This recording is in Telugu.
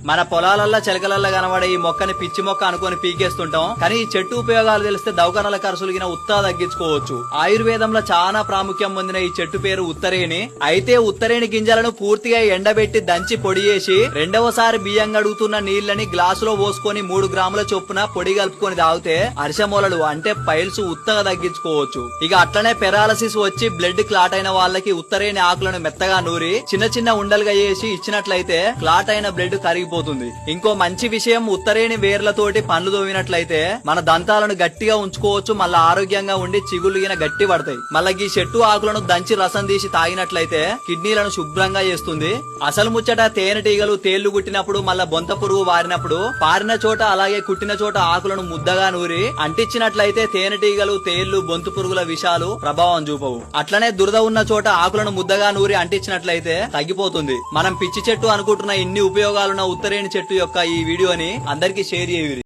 మన పొలాలల్లో చిలకలల్లో కనబడే ఈ మొక్కని పిచ్చి మొక్క అనుకొని పీకేస్తుంటాం. కానీ ఈ చెట్టు ఉపయోగాలు తెలిస్తే దవాఖానాల ఖర్చులు ఉత్తా తగ్గించుకోవచ్చు. ఆయుర్వేదంలో చాలా ప్రాముఖ్యం పొందిన ఈ చెట్టు పేరు ఉత్తరేణి. అయితే ఉత్తరేణి గింజలను పూర్తిగా ఎండబెట్టి దంచి పొడి చేసి రెండవసారి బియ్యం గడుగుతున్న నీళ్లని గ్లాసులో పోసుకొని 3 గ్రాముల చొప్పున పొడి కలుపుకొని తాగితే అరిసెమొలలు అంటే పైల్స్ ఉత్తగా తగ్గించుకోవచ్చు. ఇక అట్లనే పెరాలసిస్ వచ్చి బ్లడ్ క్లాట్ అయిన వాళ్ళకి ఉత్తరేణి ఆకులను మెత్తగా నూరి చిన్న చిన్న ఉండలుగా చేసి ఇచ్చినట్లయితే క్లాట్ అయిన బ్లడ్ కరిగిపోతుంది. ఇంకో మంచి విషయం, ఉత్తరేణి వేర్లతోటి పండ్లు తోమినట్లయితే మన దంతాలను గట్టిగా ఉంచుకోవచ్చు. మళ్ళా ఆరోగ్యంగా ఉండి చిగుళ్ళు గట్టి పడతాయి. మళ్ళీ ఈ చెట్టు ఆకులను దంచి రసం తీసి తాగినట్లయితే కిడ్నీలను శుభ్రంగా చేస్తుంది. అసలు ముచ్చట తేనెటీగలు తేళ్లు కుట్టినప్పుడు మళ్ళా బొంత పురుగు వారినప్పుడు పారిన చోట అలాగే కుట్టిన చోట ఆకులను ముద్దగా నూరి అంటించినట్లయితే తేనెటీగలు తేళ్లు బొంతు పురుగుల విషాలు ప్రభావం చూపవు. అట్లనే దురద ఉన్న చోట ఆకులను ముద్దగా నూరి అంటించినట్లయితే తగ్గిపోతుంది. మనం పిచ్చి చెట్టు అనుకుంటున్న ఇన్ని ఉపయోగాలున్న ఉత్తరేణి చెట్టు యొక్క ఈ వీడియోని అందరికీ షేర్ చేయండి.